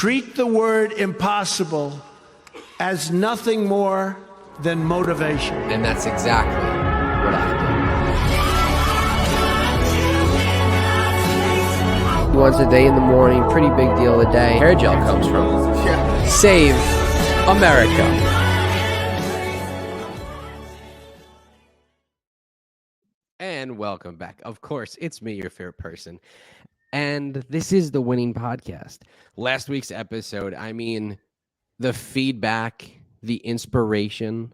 Treat the word impossible as nothing more than motivation. And that's exactly what I do. Once a day in the morning, pretty big deal of the day. Hair gel comes from. Save America. And welcome back. Of course, it's me, your favorite person. And this is the Winning Podcast. Last week's episode, the feedback, the inspiration,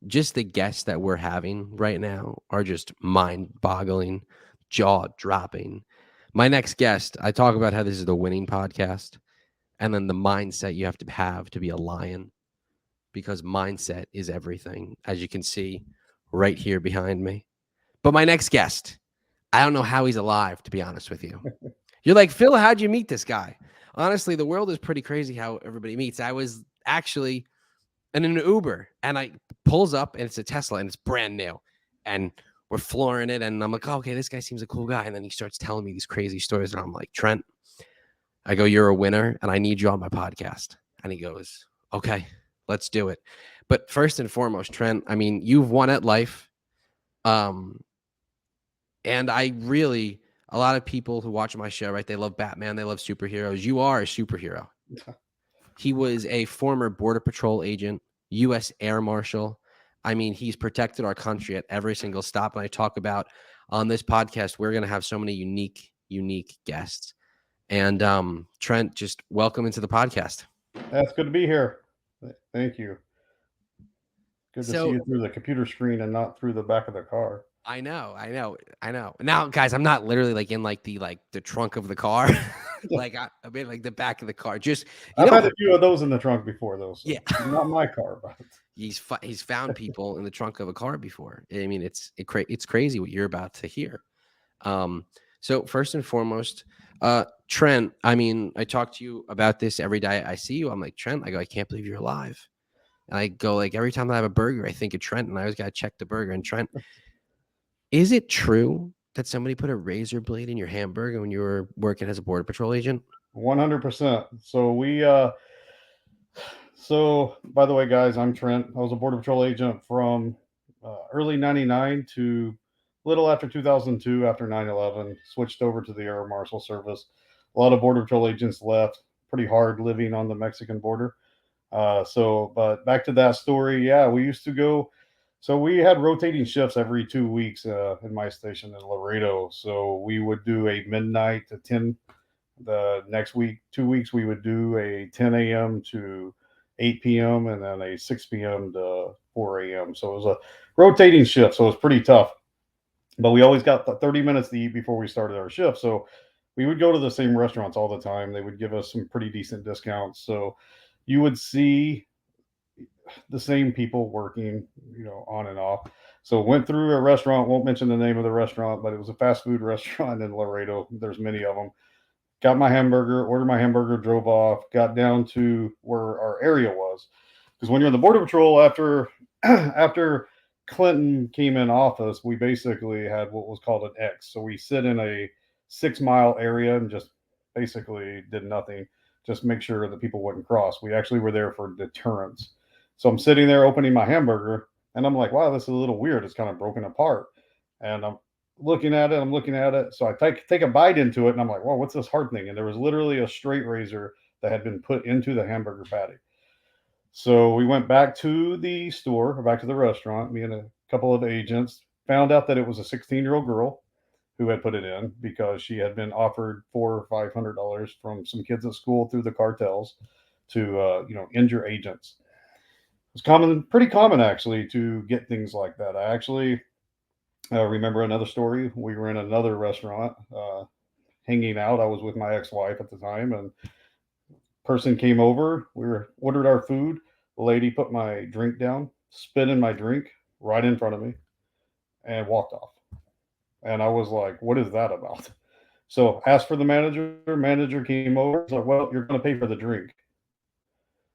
just the guests that we're having right now are just mind-boggling, jaw-dropping. My next guest, I talk about how this is the Winning Podcast, and then the mindset you have to be a lion, because mindset is everything, as you can see right here behind me. But my next guest, I don't know how he's alive, to be honest with you. You're like, Phil, how'd you meet this guy? Honestly, the world is pretty crazy how everybody meets. I was actually in an Uber, and I pulls up, and it's a Tesla, and it's brand new. And we're flooring it, and I'm like, oh, okay, this guy seems a cool guy. And then he starts telling me these crazy stories, and I'm like, Trent, I go, you're a winner, and I need you on my podcast. And he goes, okay, let's do it. But first and foremost, Trent, you've won at life. And a lot of people who watch my show, right, they love Batman, they love superheroes. You are a superhero. He was a former Border Patrol agent, U.S. Air Marshal. He's protected our country at every single stop. And I talk about on this podcast, we're going to have so many unique guests. And Trent, just welcome into the podcast. That's good to be here. Thank you. Good to see you through the computer screen and not through the back of the car. I know. Now, guys, I'm not literally in the trunk of the car. The back of the car. I've had a few of those in the trunk before, though. So yeah, not my car, but he's found people in the trunk of a car before. It's crazy what you're about to hear. So first and foremost, Trent. I talk to you about this every day I see you. I'm like, Trent. I go, I can't believe you're alive. And I go, every time I have a burger, I think of Trent, and I always got to check the burger. And Trent, is it true that somebody put a razor blade in your hamburger when you were working as a Border Patrol agent? 100%. So by the way, guys, I'm Trent. I was a Border Patrol agent from early 99 to little after 2002, after 9/11, switched over to the Air Marshal service. A lot of Border Patrol agents left. Pretty hard living on the Mexican border. But back to that story. Yeah, we used to go. So we had rotating shifts every 2 weeks in my station in Laredo. So we would do a midnight to 10. The next week, 2 weeks, we would do a 10 a.m. to 8 p.m. and then a 6 p.m. to 4 a.m. So it was a rotating shift. So it was pretty tough. But we always got 30 minutes to eat before we started our shift. So we would go to the same restaurants all the time. They would give us some pretty decent discounts. So you would see the same people working, on and off. So went through a restaurant, won't mention the name of the restaurant, but it was a fast food restaurant in Laredo. There's many of them. Got my hamburger, ordered my hamburger, drove off, got down to where our area was. Because when you're in the Border Patrol, after Clinton came in office, we basically had what was called an X. So we sit in a 6-mile area and just basically did nothing. Just make sure that people wouldn't cross. We actually were there for deterrence. So I'm sitting there opening my hamburger, and I'm like, wow, this is a little weird. It's kind of broken apart. And I'm looking at it. So I take a bite into it, and I'm like, wow, what's this hard thing? And there was literally a straight razor that had been put into the hamburger patty. So we went back to the store, or back to the restaurant, me and a couple of agents, found out that it was a 16-year-old girl who had put it in because she had been offered $400 or $500 from some kids at school through the cartels to injure agents. It's pretty common actually to get things like that. I actually remember another story. We were in another restaurant hanging out. I was with my ex-wife at the time, and person came over. We ordered our food. The lady put my drink down, spit in my drink right in front of me, and walked off. And I was like, what is that about? So asked for the manager. Manager came over. He's like, well, you're going to pay for the drink.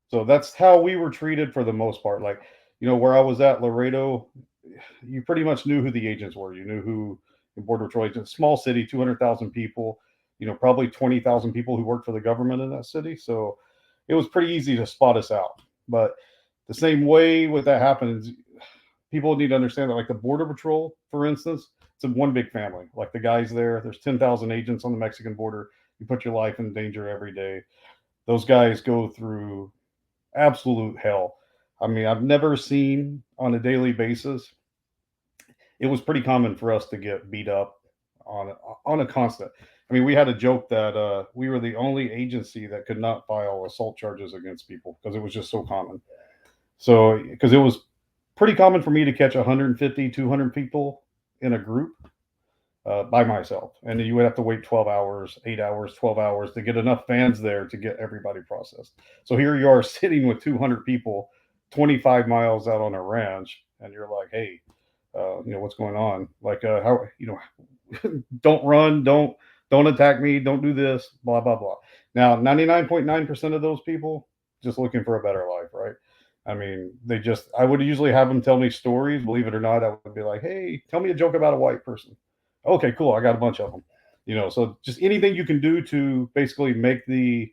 So that's how we were treated for the most part. Where I was at, Laredo, you pretty much knew who the agents were. You knew who the Border Patrol agents, small city, 200,000 people, probably 20,000 people who worked for the government in that city. So it was pretty easy to spot us out. But the same way with that happens, people need to understand that, like the Border Patrol, for instance, it's a one big family. Like the guys there's 10,000 agents on the Mexican border. You put your life in danger every day. Those guys go through absolute hell. I mean, I've never seen on a daily basis. It was pretty common for us to get beat up on a constant. I mean, we had a joke that we were the only agency that could not file assault charges against people because it was just so common. So, because it was pretty common for me to catch 150, 200 people in a group by myself. And you would have to wait 12 hours, 8 hours, 12 hours to get enough vans there to get everybody processed. So here you are sitting with 200 people 25 miles out on a ranch, and you're like, hey, what's going on? Like, how, don't run, don't attack me, don't do this, blah, blah, blah. Now, 99.9% of those people just looking for a better life, right? I mean, I would usually have them tell me stories. Believe it or not, I would be like, hey, tell me a joke about a white person. Okay, cool. I got a bunch of them. So just anything you can do to basically make the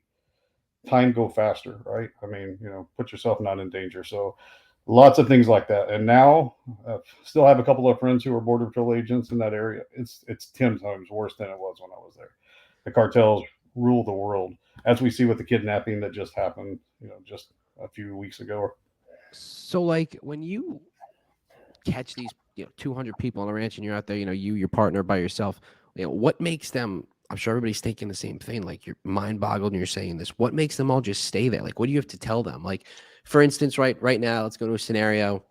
time go faster, right? I mean, put yourself not in danger. So lots of things like that. And now I still have a couple of friends who are Border Patrol agents in that area. It's 10 times worse than it was when I was there. The cartels rule the world, as we see with the kidnapping that just happened, just a few weeks ago. So, like, when you catch these 200 people on a ranch and you're out there, your partner by yourself, what makes them, I'm sure everybody's thinking the same thing, like you're mind boggled and you're saying this, what makes them all just stay there? Like, what do you have to tell them? Like, for instance, right now, let's go to a scenario.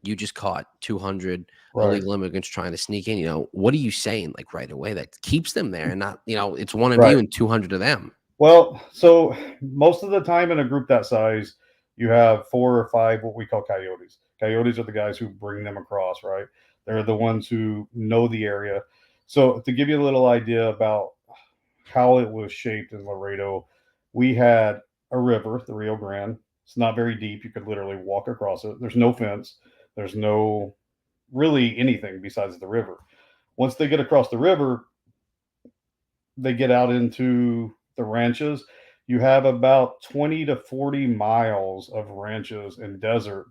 You just caught 200 Right. illegal immigrants trying to sneak in. What are you saying, like, right away that keeps them there and not, it's one of Right. you and 200 of them? Well, so most of the time in a group that size, you have 4 or 5 what we call coyotes. Coyotes are the guys who bring them across, right? They're the ones who know the area. So to give you a little idea about how it was shaped in Laredo, we had a river, the Rio Grande. It's not very deep. You could literally walk across it. There's no fence. There's no really anything besides the river. Once they get across the river, they get out into the ranches. You have about 20 to 40 miles of ranches and desert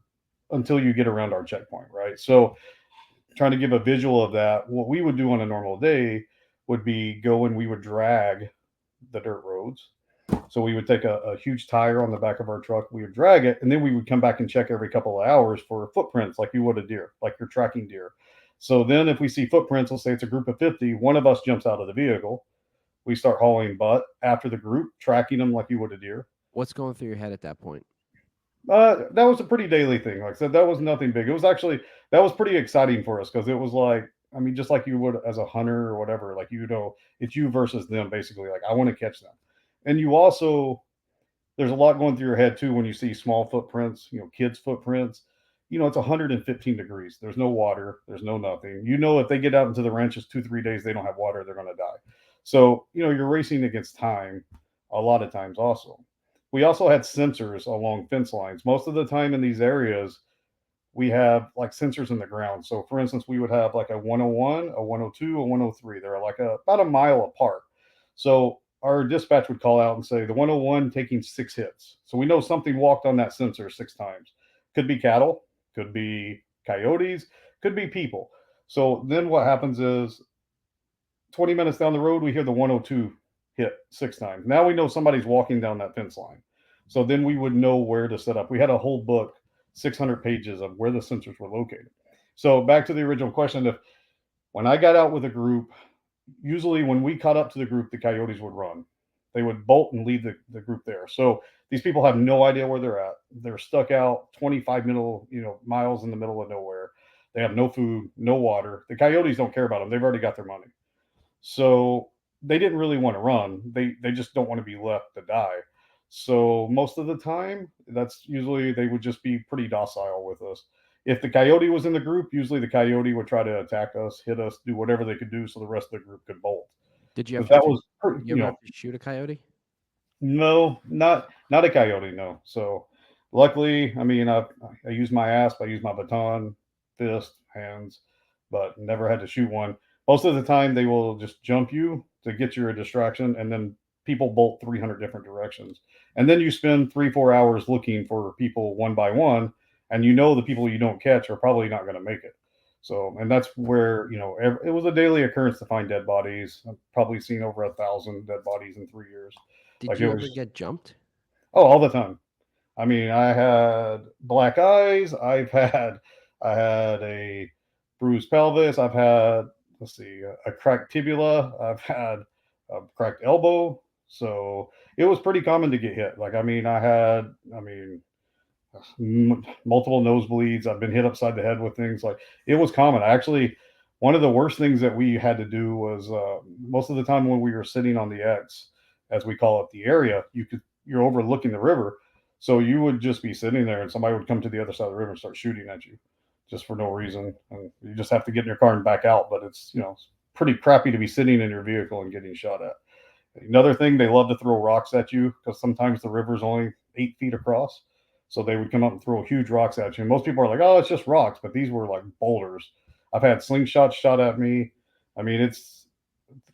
until you get around our checkpoint, right? So, trying to give a visual of that, what we would do on a normal day would be go and we would drag the dirt roads. So we would take a huge tire on the back of our truck, we would drag it, and then we would come back and check every couple of hours for footprints like you would a deer, like you're tracking deer. So then if we see footprints, let's say it's a group of 50, one of us jumps out of the vehicle. We start hauling butt after the group, tracking them like you would a deer. What's going through your head at that point? That was a pretty daily thing. Like I said, that was nothing big. It was actually that was pretty exciting for us because it was like, I mean, just like you would as a hunter or whatever. Like it's you versus them basically. Like I want to catch them, and you also there's a lot going through your head too when you see small footprints, kids' footprints. It's 115 degrees. There's no water. There's no nothing. If they get out into the ranches 2-3 days, they don't have water, they're going to die. So, you're racing against time a lot of times also. We also had sensors along fence lines. Most of the time in these areas, we have like sensors in the ground. So, for instance, we would have like a 101, a 102, a 103. They're like about a mile apart. So, our dispatch would call out and say the 101 taking 6 hits. So, we know something walked on that sensor 6 times. Could be cattle, could be coyotes, could be people. So, then what happens is 20 minutes down the road, we hear the 102 hit 6 times. Now we know somebody's walking down that fence line. So then we would know where to set up. We had a whole book, 600 pages of where the sensors were located. So back to the original question, when I got out with a group, usually when we caught up to the group, the coyotes would run. They would bolt and leave the group there. So these people have no idea where they're at. They're stuck out 25 miles in the middle of nowhere. They have no food, no water. The coyotes don't care about them. They've already got their money. So they didn't really want to run. They just don't want to be left to die. So most of the time, that's usually they would just be pretty docile with us. If the coyote was in the group, usually the coyote would try to attack us, hit us, do whatever they could do so the rest of the group could bolt. Did you But ever that was pretty, you ever have to shoot a coyote? no, not a coyote, no. So luckily, I mean, I use my asp, I use my baton, fist, hands, but never had to shoot one. Most of the time, they will just jump you to get you a distraction, and then people bolt 300 different directions. And then you spend 3-4 hours looking for people one by one, and the people you don't catch are probably not going to make it. So, and that's where, it was a daily occurrence to find dead bodies. I've probably seen over 1,000 dead bodies in 3 years. Did Like it you ever was, get jumped? oh, all the time. I mean, I had black eyes. I had a bruised pelvis. I've had, let's see, a cracked tibula. I've had a cracked elbow. So it was pretty common to get hit. Like, I mean, multiple nosebleeds. I've been hit upside the head with things. Like, it was common. Actually, one of the worst things that we had to do was most of the time when we were sitting on the X, as we call it, the area, you're overlooking the river, so you would just be sitting there, and somebody would come to the other side of the river and start shooting at you, just for no reason, and you just have to get in your car and back out. But it's pretty crappy to be sitting in your vehicle and getting shot at. Another thing, they love to throw rocks at you because sometimes the river's only 8 feet across. So they would come up and throw huge rocks at you. And most people are like, oh, it's just rocks. But these were like boulders. I've had slingshots shot at me. I mean, it's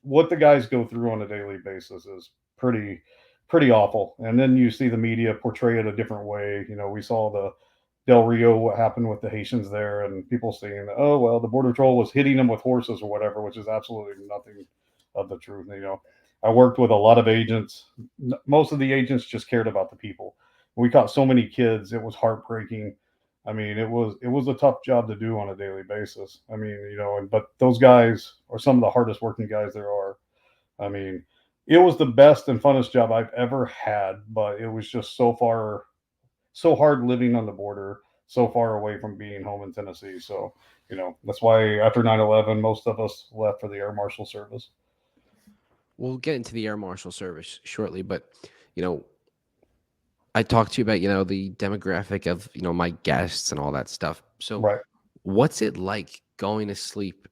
what the guys go through on a daily basis is pretty awful. And then you see the media portray it a different way. We saw the Del Rio, what happened with the Haitians there, and people saying, oh, well, the Border Patrol was hitting them with horses or whatever, which is absolutely nothing of the truth. I worked with a lot of agents. Most of the agents just cared about the people. We caught so many kids; it was heartbreaking. I mean, it was a tough job to do on a daily basis. I mean, but those guys are some of the hardest working guys there are. I mean, it was the best and funnest job I've ever had, but it was just so hard living on the border, so far away from being home in Tennessee. So, that's why after 9/11, most of us left for the Air Marshal Service. We'll get into the Air Marshal Service shortly, but you know, I talked to you about, the demographic of, my guests and all that stuff. So Right. what's it like going to sleep?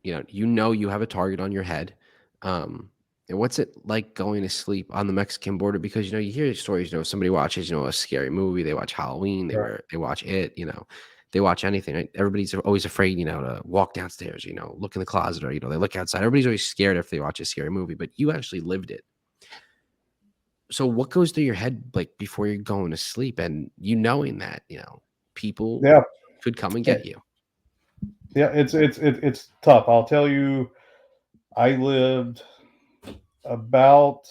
You have a target on your head. Um, and what's it like going to sleep on the Mexican border? Because, you hear stories, somebody watches, a scary movie, they watch Halloween, Right. they watch it, they watch anything. Right? Everybody's always afraid, to walk downstairs, look in the closet or, they look outside. Everybody's always scared if they watch a scary movie, but you actually lived it. So what goes through your head like before you're going to sleep and knowing that, people Yeah. could come and get you? Yeah. It's tough. I'll tell you, I lived about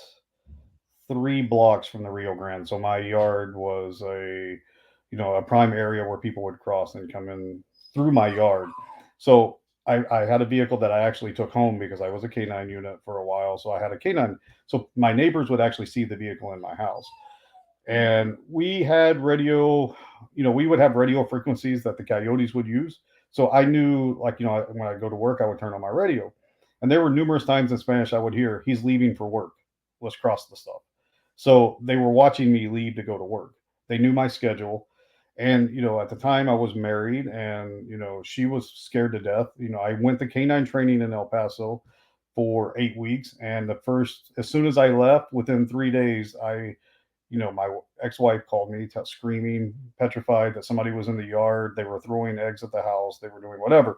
3 blocks from the Rio Grande, so my yard was a prime area where people would cross and come in through my yard. So I had a vehicle that I actually took home because I was a K9 unit for a while. So I had a K9. So my neighbors would actually see the vehicle in my house. And we had radio, we would have radio frequencies that the coyotes would use. So I knew, like, when I go to work, I would turn on my radio. And there were numerous times in Spanish I would hear, he's leaving for work. Let's cross the stuff. So they were watching me leave to go to work. They knew my schedule. And, at the time I was married and, she was scared to death. I went to K9 training in El Paso for 8 weeks. And as soon as I left, within 3 days, my ex-wife called me screaming, petrified that somebody was in the yard. They were throwing eggs at the house. They were doing whatever.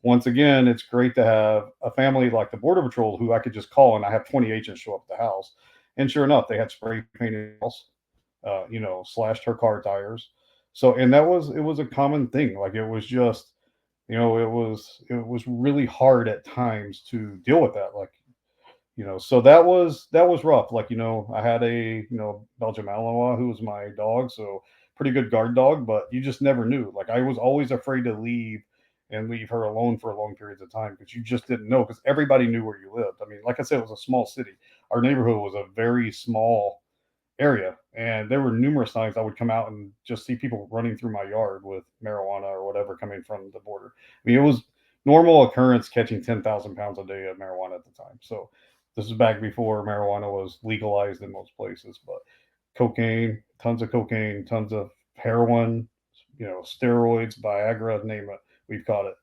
Once again, it's great to have a family like the Border Patrol who I could just call, and I have 20 agents show up at the house. And sure enough, they had spray painted house, slashed her car tires. So, and it was a common thing. Like, it was just, it was really hard at times to deal with that. Like, so that was rough. Like, I had a Belgian Malinois who was my dog, so pretty good guard dog, but you just never knew. Like, I was always afraid to leave her alone for long periods of time because you just didn't know, because everybody knew where you lived. I mean, like I said, it was a small city. Our neighborhood was a very small area, and there were numerous times I would come out and just see people running through my yard with marijuana or whatever coming from the border. I mean, it was normal occurrence catching 10,000 pounds a day of marijuana at the time. So this is back before marijuana was legalized in most places. But cocaine, tons of heroin, steroids, Viagra, name it, we've caught it.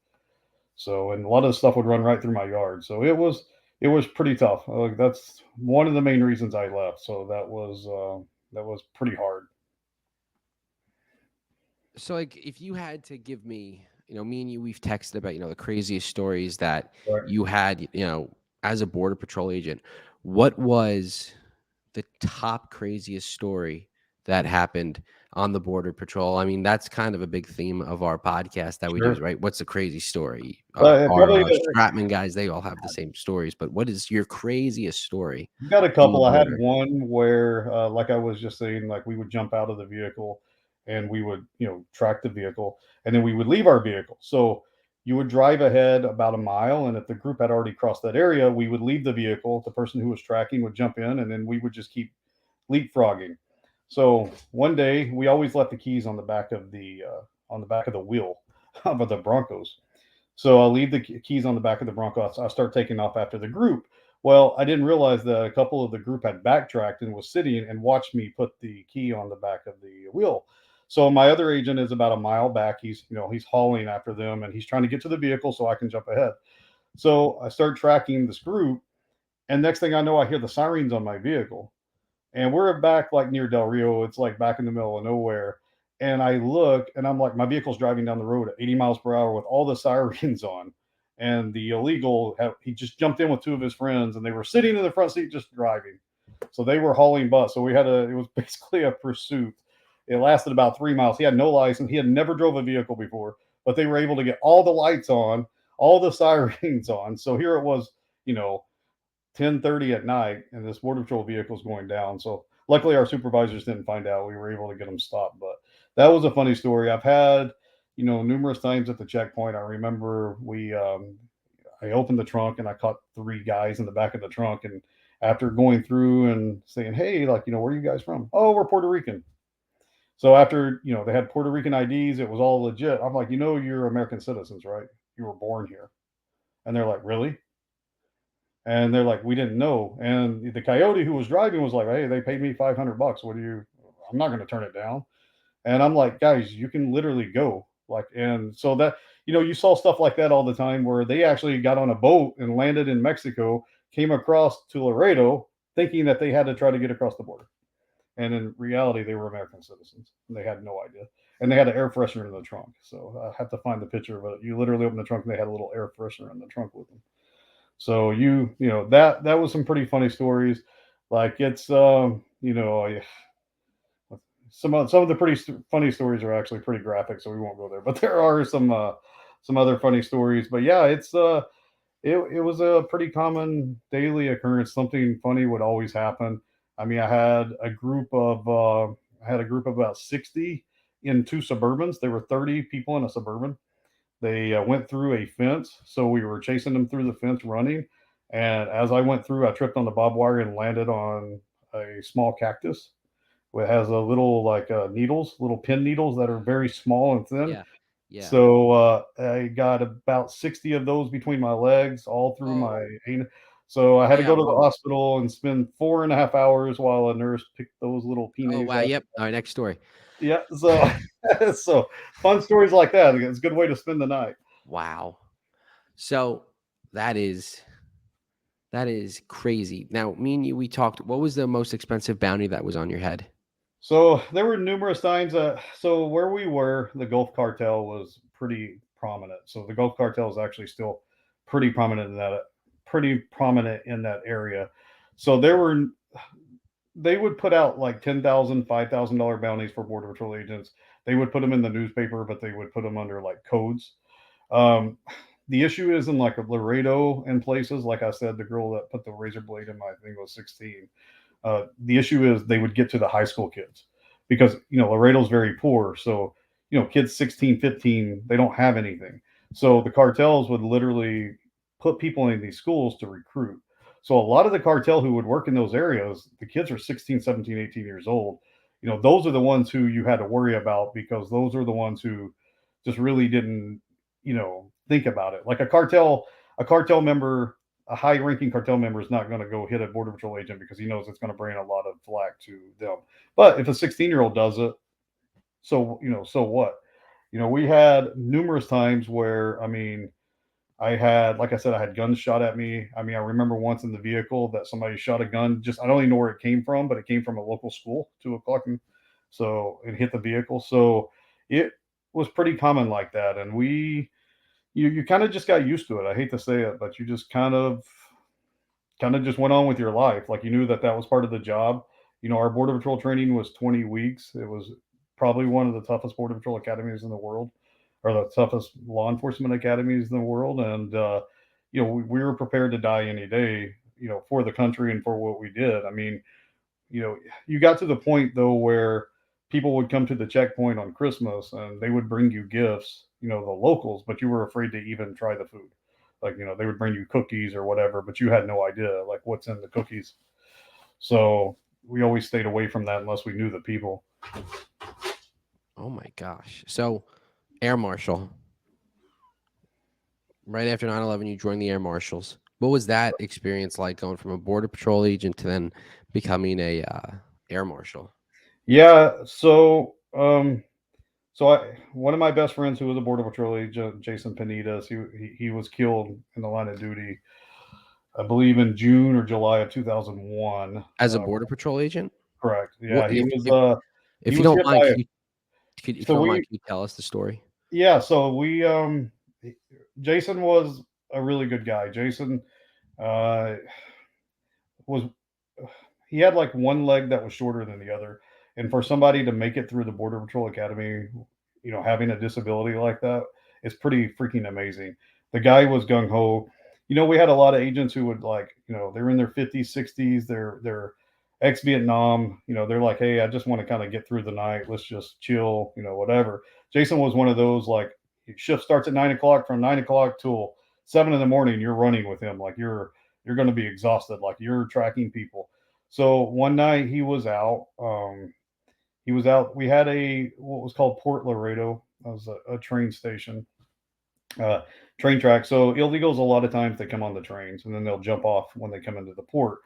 So, and a lot of the stuff would run right through my yard. So it was pretty tough. Like, that's one of the main reasons I left. So that was pretty hard. So like if you had to give me, me and you, we've texted about, the craziest stories that Right. you had, as a border patrol agent, what was the top craziest story that happened on the Border Patrol? I mean, that's kind of a big theme of our podcast that we do, Sure. right? What's the crazy story? Our Probably Stratman guys, they all have the same stories, but what is your craziest story got a in the couple. I had border? one where, like I was just saying, like we would jump out of the vehicle and we would, track the vehicle and then we would leave our vehicle. So you would drive ahead about a mile. And if the group had already crossed that area, we would leave the vehicle. The person who was tracking would jump in and then we would just keep leapfrogging. So one day we always left the keys on the back of the wheel of the Broncos. So I'll leave the keys on the back of the Bronco. I start taking off after the group. Well, I didn't realize that a couple of the group had backtracked and was sitting and watched me put the key on the back of the wheel. So my other agent is about a mile back. He's hauling after them and he's trying to get to the vehicle so I can jump ahead. So I start tracking this group, and next thing I know, I hear the sirens on my vehicle, and we're back like near Del Rio. It's like back in the middle of nowhere. And I look and I'm like, my vehicle's driving down the road at 80 miles per hour with all the sirens on. And the illegal, he just jumped in with two of his friends and they were sitting in the front seat just driving. So they were hauling butt. So it was basically a pursuit. It lasted about 3 miles. He had no license. He had never drove a vehicle before, but they were able to get all the lights on, all the sirens on. So here it was, you know, 10:30 at night, and this border patrol vehicle is going down. So luckily our supervisors didn't find out. We were able to get them stopped. But that was a funny story. I've had, numerous times at the checkpoint. I remember I opened the trunk and I caught three guys in the back of the trunk. And after going through and saying, hey, like, where are you guys from? Oh, we're Puerto Rican. So after, they had Puerto Rican IDs, it was all legit. I'm like, you're American citizens, right? You were born here. And they're like, really? And they're like, we didn't know. And the coyote who was driving was like, hey, they paid me $500. I'm not going to turn it down. And I'm like, guys, you can literally go. Like, and so that, you saw stuff like that all the time where they actually got on a boat and landed in Mexico, came across to Laredo thinking that they had to try to get across the border. And in reality, they were American citizens and they had no idea. And they had an air freshener in the trunk. So I have to find the picture, but you literally open the trunk and they had a little air freshener in the trunk with them. So that was some pretty funny stories. Like it's some of the funny stories are actually pretty graphic, so we won't go there. But there are some other funny stories. But yeah, it was a pretty common daily occurrence. Something funny would always happen. I mean, I had a group of about 60 in two Suburbans. There were 30 people in a Suburban. They went through a fence, so we were chasing them through the fence running. And as I went through, I tripped on the barbed wire and landed on a small cactus. It has a little like needles, little pin needles that are very small and thin. Yeah. Yeah. So I got about 60 of those between my legs, all through my Oh, anus. So I had to yeah. go to the Whoa. hospital and spend 4.5 hours while a nurse picked those little Oh, peenays wow. out. Yep. All right. Next story. Yeah. So so fun stories like that. It's a good way to spend the night. Wow. So that is that is crazy. Now, me and you, we talked. What was the most expensive bounty that was on your head? So there were numerous times. So where we were, the Gulf Cartel was pretty prominent. So the Gulf Cartel is actually still pretty prominent in that area. So they would put out like $10,000, $5,000 bounties for border patrol agents. They would put them in the newspaper, but they would put them under like codes. Um, the issue is in like Laredo and places. Like I said, the girl that put the razor blade in my thing was 16. The issue is they would get to the high school kids because Laredo's very poor. So kids 16, 15, they don't have anything. So the cartels would literally put people in these schools to recruit. So a lot of the cartel who would work in those areas, the kids are 16, 17, 18 years old. Those are the ones who you had to worry about because those are the ones who just really didn't think about it. Like a cartel member, a high ranking cartel member is not going to go hit a border patrol agent because he knows it's going to bring a lot of flack to them. But if a 16-year-old does it, so what? We had numerous times where, I mean, like I said, I had guns shot at me. I mean, I remember once in the vehicle that somebody shot a gun. I don't even know where it came from, but it came from a local school, 2 o'clock. And so it hit the vehicle. So it was pretty common like that. And you kind of just got used to it. I hate to say it, but you just kind of kind of just went on with your life. Like you knew that that was part of the job. Our border patrol training was 20 weeks. It was probably one of the toughest border patrol academies in the world, or the toughest law enforcement academies in the world. And we were prepared to die any day, for the country and for what we did. I mean, you got to the point though where people would come to the checkpoint on Christmas and they would bring you gifts, the locals, but you were afraid to even try the food. Like, they would bring you cookies or whatever, but you had no idea like what's in the cookies. So we always stayed away from that unless we knew the people. Oh my gosh. So, Air Marshal. Right after 9/11, you joined the Air Marshals. What was that experience like, going from a border patrol agent to then becoming a Air Marshal? Yeah. So one of my best friends who was a border patrol agent, Jason Panitas, he was killed in the line of duty, I believe in June or July of 2001. As a border patrol agent? Correct. Yeah, What he if was if he if you was don't hit mind, by if you so don't mind, we can you tell us the story? yeah, so we Jason was a really good guy. Jason uh was he had like one leg that was shorter than the other. And for somebody to make it through the Border Patrol Academy, having a disability like that is pretty freaking amazing. The guy was gung ho. We had a lot of agents who would like, they're in their 50s, 60s, they're ex Vietnam, they're like, hey, I just want to kind of get through the night. Let's just chill, whatever. Jason was one of those like shift starts at 9 o'clock, from 9 o'clock till 7 in the morning. You're running with him. Like you're going to be exhausted. Like you're tracking people. So one night he was out. He was out. We had what was called Port Laredo. That was a train station, uh, train track. So illegals a lot of times they come on the trains and then they'll jump off when they come into the port.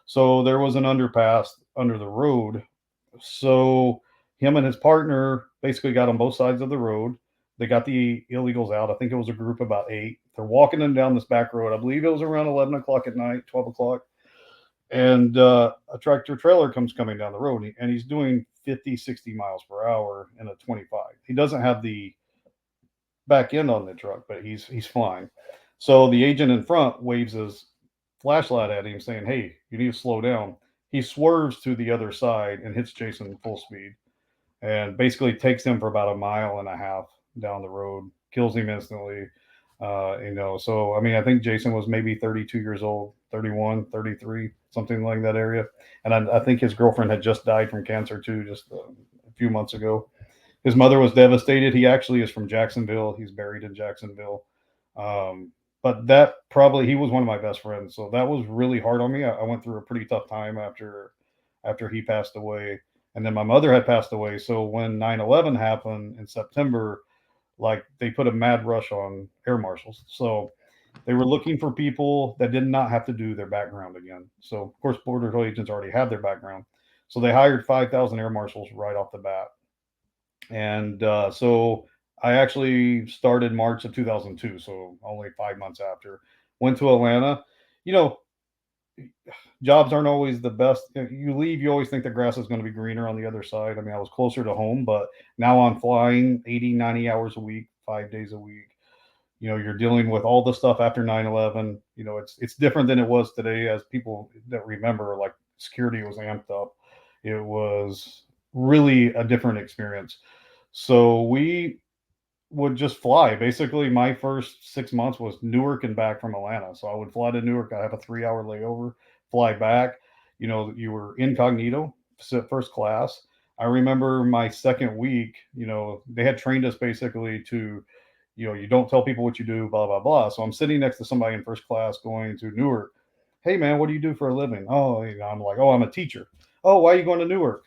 So there was an underpass under the road. So him and his partner basically got on both sides of the road. They got the illegals out. I think it was a group of about 8. They're walking them down this back road. I believe it was around 11 o'clock at night, 12 o'clock. And a tractor trailer comes coming down the road, and he's doing 50, 60 miles per hour in a 25. He doesn't have the back end on the truck, but he's flying. So the agent in front waves his flashlight at him saying, hey, you need to slow down. He swerves to the other side and hits Jason full speed and basically takes him for about a mile and a half down the road, kills him instantly. So I mean, I think Jason was maybe 32 years old, 31, 33, something like that area. And I think his girlfriend had just died from cancer too, just a few months ago. His mother was devastated. He actually is from Jacksonville. He's buried in Jacksonville. But that probably he was one of my best friends, so that was really hard on me. I went through a pretty tough time after he passed away, and then my mother had passed away. So when 9/11 happened in September, like they put a mad rush on air marshals. So they were looking for people that did not have to do their background again. So of course, border patrol agents already have their background, so they hired 5,000 air marshals right off the bat. And so I actually started March of 2002, so only 5 months after. Went to Atlanta. You know, jobs aren't always the best. You leave, you always think the grass is going to be greener on the other side. I mean, I was closer to home, but now I'm flying 80, 90 hours a week, 5 days a week. You're dealing with all the stuff after 9/11. It's different than it was today, as people that remember, like security was amped up. It was really a different experience. So we would just fly. Basically, my first 6 months was Newark and back from Atlanta. So I would fly to Newark. I have a 3 hour layover, fly back. You were incognito, sit first class. I remember my second week, they had trained us basically to, you don't tell people what you do, blah, blah, blah. So I'm sitting next to somebody in first class going to Newark. Hey, man, what do you do for a living? Oh, I'm like, oh, I'm a teacher. Oh, why are you going to Newark?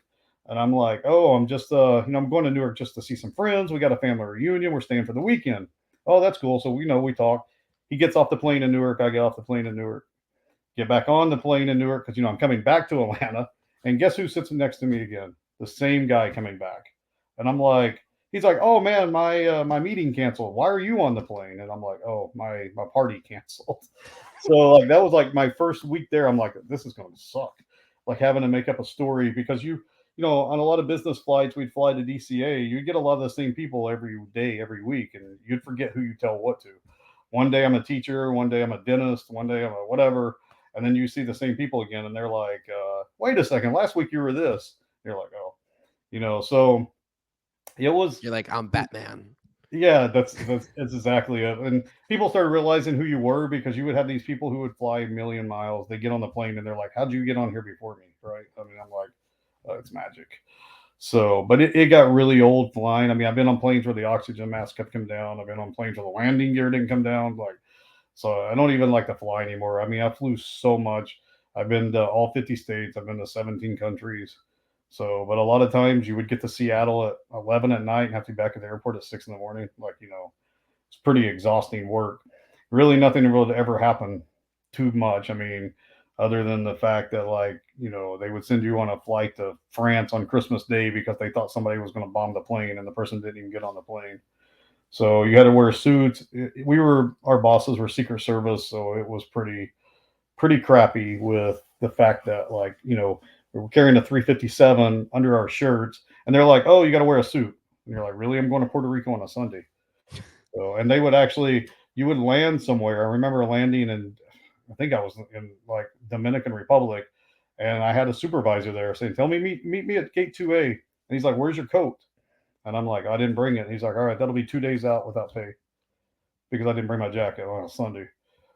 And I'm like, oh, I'm just, I'm going to Newark just to see some friends. We got a family reunion. We're staying for the weekend. Oh, that's cool. So, we talk. He gets off the plane in Newark. I get off the plane in Newark. Get back on the plane in Newark because, I'm coming back to Atlanta. And guess who sits next to me again? The same guy coming back. And I'm like, he's like, oh man, my meeting canceled. Why are you on the plane? And I'm like, oh, my party canceled. So like that was like my first week there. I'm like, this is going to suck. Like having to make up a story because on a lot of business flights, we'd fly to DCA. You'd get a lot of the same people every day, every week, and you'd forget who you tell what to. One day I'm a teacher, one day I'm a dentist, one day I'm a whatever. and then you see the same people again, and they're like, "Wait a second, last week you were this." You're like, "Oh, So it was, You're like, I'm Batman. yeah, that's exactly it. And people started realizing who you were because you would have these people who would fly a million miles. They get on the plane and they're like, "How'd you get on here before me?" Right? I mean, I'm like, "It's magic." So, but it got really old flying. I mean, I've been on planes where the oxygen mask kept come down. I've been on planes where the landing gear didn't come down. Like, so I don't even like to fly anymore. I mean, I flew so much. I've been to all 50 states. I've been to 17 countries. So, but a lot of times you would get to Seattle at 11 at night and have to be back at the airport at 6 in the morning. Like, it's pretty exhausting work. Really, nothing really ever happened too much. I mean, other than the fact that, like, they would send you on a flight to France on Christmas Day because they thought somebody was going to bomb the plane and the person didn't even get on the plane. So you had to wear suits. Our bosses were Secret Service, so it was pretty crappy with the fact that, like, we were carrying a 357 under our shirts, and they're like, "Oh, you got to wear a suit," and you're like, "Really? I'm going to Puerto Rico on a Sunday." So, and they would actually, you would land somewhere. I remember landing in, I think I was in like Dominican Republic, and I had a supervisor there saying, "Tell me, meet me at gate 2A." And he's like, "Where's your coat?" And I'm like, "I didn't bring it." And he's like, "All right, that'll be 2 days out without pay because I didn't bring my jacket on a Sunday."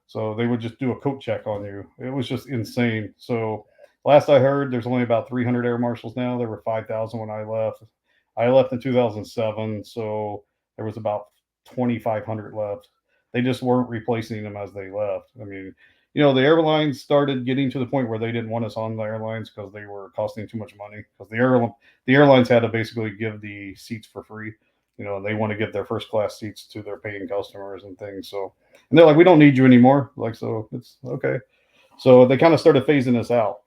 So they would just do a coat check on you. It was just insane. So last I heard, there's only about 300 air marshals now. There were 5,000 when I left. I left in 2007, so there was about 2,500 left. They just weren't replacing them as they left. I mean, the airlines started getting to the point where they didn't want us on the airlines because they were costing too much money. Because the airlines had to basically give the seats for free. And they want to give their first class seats to their paying customers and things. So, and they're like, "We don't need you anymore." Like, so it's okay. So they kind of started phasing us out.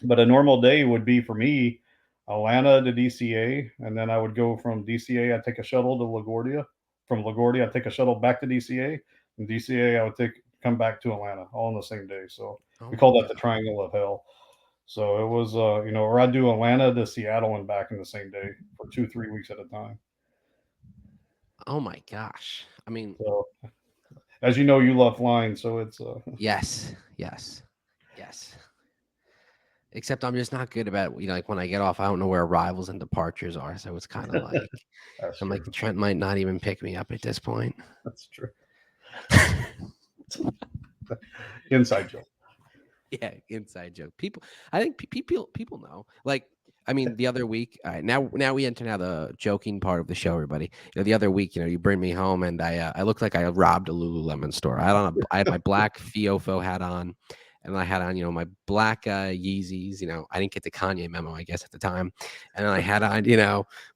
But a normal day would be for me, Atlanta to DCA, and then I would go from DCA. I'd take a shuttle to LaGuardia. From LaGuardia, I'd take a shuttle back to DCA. From DCA, I would come back to Atlanta, all on the same day. So Oh we my call that the god. Triangle of Hell. So it was, or I'd do Atlanta to Seattle and back in the same day for 2, 3 weeks at a time. Oh my gosh. I mean, So as you know, you love flying, so it's yes, yes, yes. Except I'm just not good about, like when I get off, I don't know where arrivals and departures are. So it's kind of like, that's I'm true. like, Trent might not even pick me up at this point. That's true. Inside joke. Yeah, inside joke. People, I think people know. Like, I mean, the other week, all right, now we enter the joking part of the show, everybody. The other week, you bring me home and I looked like I robbed a Lululemon store. I had my black Fiofo hat on, and I had on, my black Yeezys. I didn't get the Kanye memo, I guess, at the time, and then I had on,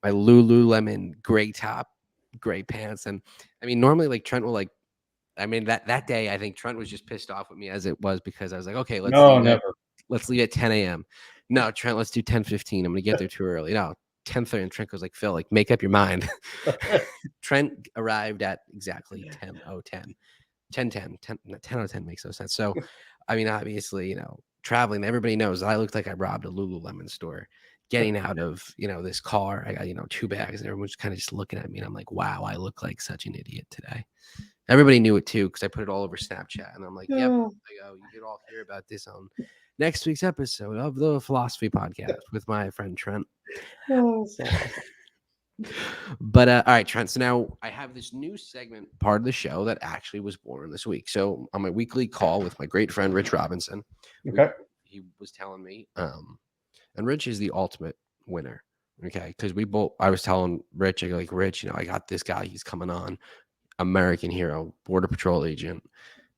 my Lululemon gray top, gray pants, and I mean, normally like Trent will like. I mean that day I think Trent was just pissed off with me as it was because I was like, okay, No, never. let's leave at 10 a.m. No, Trent, let's do 10:15. I'm gonna get there too early. No, 10:30. And Trent goes like, Phil, like make up your mind. Trent arrived at exactly 10:10. 10:10. 10:10 makes no sense. So I mean, obviously, traveling, everybody knows that I looked like I robbed a Lululemon store. Getting out of, this car, I got, 2 bags, and everyone's kind of just looking at me, and I'm like, wow, I look like such an idiot today. Everybody knew it too because I put it all over Snapchat, and I'm like, "Yep, Yeah. you could all hear about this on next week's episode of the Philosophy Podcast with my friend Trent." Oh, so awesome. But all right, Trent. So now I have this new segment part of the show that actually was born this week. So on my weekly call with my great friend Rich Robinson, Okay. he was telling me, and Rich is the ultimate winner. Okay, because I was telling Rich, I go like, Rich, I got this guy. He's coming on. American hero, border patrol agent,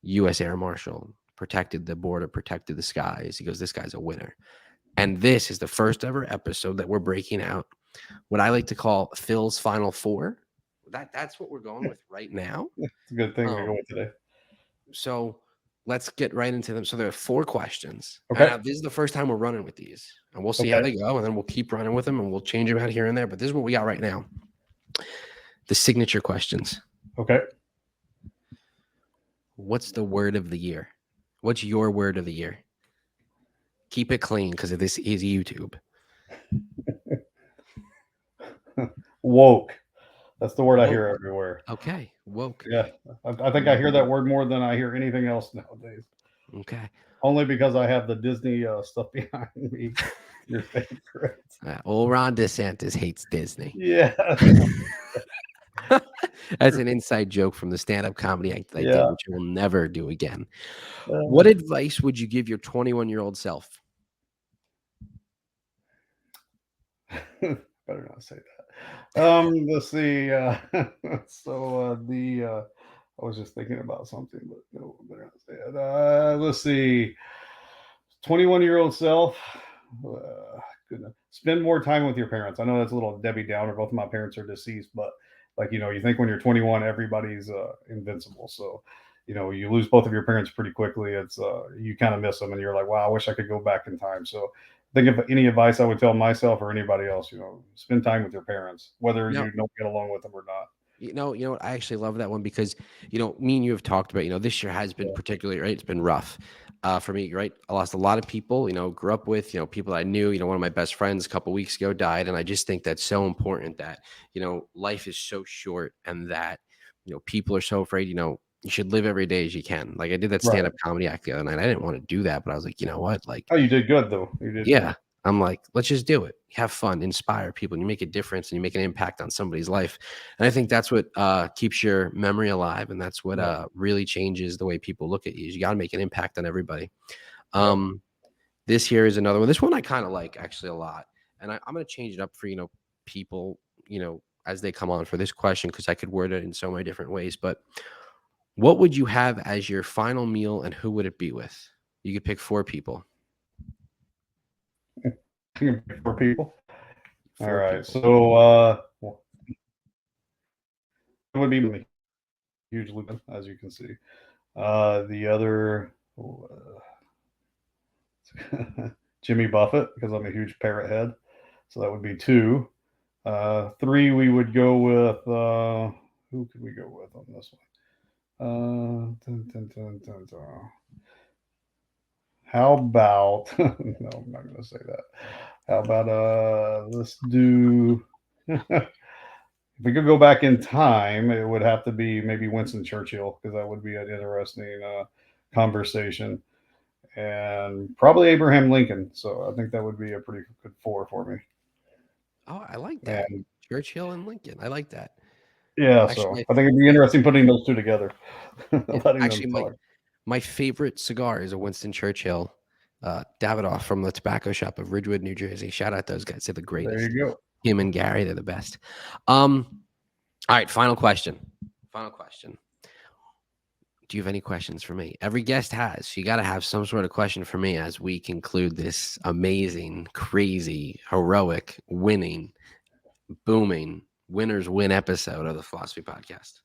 U.S. Air Marshal, protected the border, protected the skies. He goes, this guy's a winner. And this is the first ever episode that we're breaking out what I like to call Phil's Final Four. That's what we're going with right now. It's a good thing to go Um, with today. so let's get right into them. So there are 4 questions. Okay. Now, this is the first time we're running with these, and we'll see how Okay. they go, and then we'll keep running with them, and we'll change them out here and there. But this is what we got right now. The signature questions. Okay. What's the word of the year? What's your word of the year? Keep it clean because this is YouTube. Woke. That's the word I Woke. hear everywhere. Okay, woke. Yeah. I think I hear that word more than I hear anything else nowadays. Okay. Only because I have the Disney stuff behind me. Your favorite. Old Ron DeSantis hates Disney. Yeah. That's an inside joke from the stand-up comedy act that I did, Yeah. which I will never do again. What Uh, advice would you give your 21-year-old self? better not say that. Let's see. I was just thinking about something, but no, better not say it. Let's see. 21-year-old self. Goodness. Spend more time with your parents. I know that's a little Debbie Downer. Both of my parents are deceased, but like you think when you're 21, everybody's invincible. So you lose both of your parents pretty quickly. It's you kind of miss them, and you're like, wow, I wish I could go back in time. So think of any advice I would tell myself or anybody else. Spend time with your parents, whether No. you don't get along with them or not. You know what? I actually love that one because, me and you have talked about, this year has been Yeah. particularly, right? It's been rough for me, right? I lost a lot of people, grew up with, people I knew, one of my best friends a couple weeks ago died. And I just think that's so important that, life is so short and that, people are so afraid, you should live every day as you can. Like I did that Right. stand-up comedy act the other night. I didn't want to do that, but I was like, you know what? Like, Oh, you did good though. You did yeah. good. I'm like, let's just do it. Have fun, inspire people, and you make a difference and you make an impact on somebody's life. And I think that's what keeps your memory alive. And that's what Yep. really changes the way people look at you. Is you got to make an impact on everybody. Yep. This here is another one. This one I kind of like actually a lot. And I'm going to change it up for, people, as they come on for this question, because I could word it in so many different ways. But what would you have as your final meal and who would it be with? You could pick 4 people. For people. All 4 right. people. So it would be hugely, as you can see. The other, Jimmy Buffett, because I'm a huge parrot head. So that would be 2. 3, we would go with, who could we go with on this one? How about, no, I'm not going to say that. How about, let's do, if we could go back in time, it would have to be maybe Winston Churchill, because that would be an interesting conversation, and probably Abraham Lincoln. So I think that would be a pretty good 4 for me. Oh, I like that. And Churchill and Lincoln. I like that. yeah, so Actually, I think it'd be interesting putting those 2 together, yeah, letting them actually, my talk. my favorite cigar is a Winston Churchill Davidoff from the tobacco shop of Ridgewood, New Jersey. Shout out those guys. They're the There greatest. you go. Him and Gary, they're the best. All right, final question. Final question. Do you have any questions for me? Every guest has. You got to have some sort of question for me as we conclude this amazing, crazy, heroic, winning, booming, winners win episode of the Philosophy Podcast.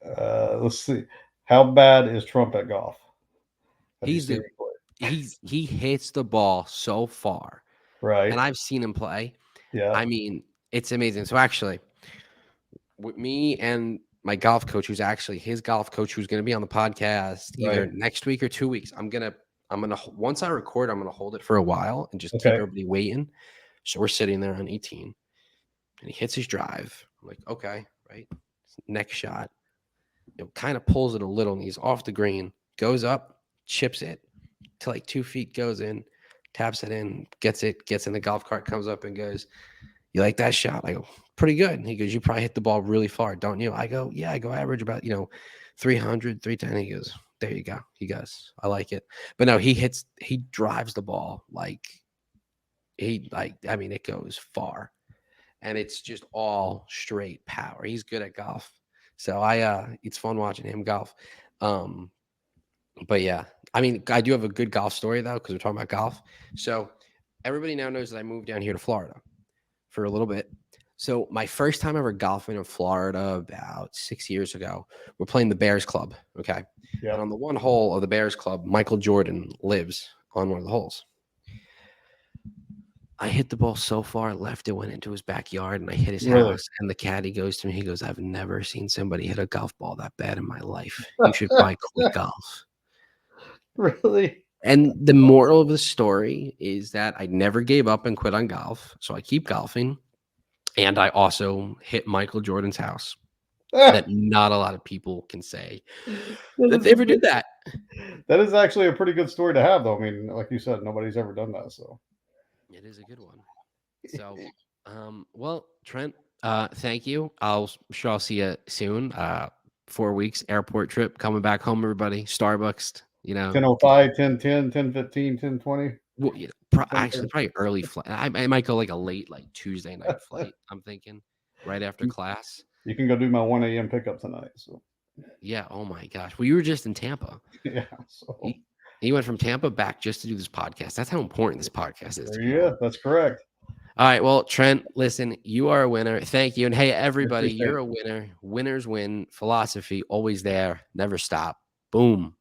Let's see. How bad is Trump at golf? Have you He's seen the him play? he hits the ball so far, and Right. I've seen him play. Yeah. I mean, it's amazing. So actually, with me and my golf coach, who's actually his golf coach, who's going to be on the podcast either Right. next week or 2 weeks, I'm gonna once I record, I'm gonna hold it for a while and just keep Okay. everybody waiting. So we're sitting there on 18, and he hits his drive. I'm like, okay, right. Next shot, kind of pulls it a little, and he's off the green, goes up, chips it to like 2 feet, goes in, taps it in, gets in the golf cart, comes up and goes, "You like that shot?" I go, "Pretty good." And he goes, "You probably hit the ball really far, don't you?" I go, "Yeah, I go average about, 300, 310. He goes, "There you go." He goes, "I like it." But no, he drives the ball I mean, it goes far. And it's just all straight power. He's good at golf. So it's fun watching him golf. Um, but yeah, I mean, I do have a good golf story though, because we're talking about golf. So everybody now knows that I moved down here to Florida for a little bit. So my first time ever golfing in Florida about 6 years ago, we're playing the Bears Club. Okay. Yeah. And on the one hole of the Bears Club, Michael Jordan lives on one of the holes. I hit the ball so far left, it went into his backyard, and I hit his Really. house. And the caddy goes to me, he goes, "I've never seen somebody hit a golf ball that bad in my life. You should probably quit golf." Really. And the moral of the story is that I never gave up and quit on golf. So I keep golfing. And I also hit Michael Jordan's house. That not a lot of people can say that That they is ever did that. That is actually a pretty good story to have, though. I mean, like you said, nobody's ever done that. So It is a good one. So, well, Trent, thank you. Sure I'll see you soon. 4 weeks airport trip coming back home, everybody. Starbucks, 10:05, 10:10, 10:15, 10:20, well, actually 10:30. probably early flight. I might go like a late, like Tuesday night flight. I'm thinking right after class. You can go do my 1 a.m. pickup tonight. So Yeah. Oh my gosh. Well, you were just in Tampa. yeah. So You, you went from Tampa back just to do this podcast. That's how important this podcast is to yeah, people. that's correct. All right. Well, Trent, listen, you are a winner. Thank you. And hey, everybody, Appreciate it. you're a winner. Winners win. Philosophy, always there. Never stop. Boom.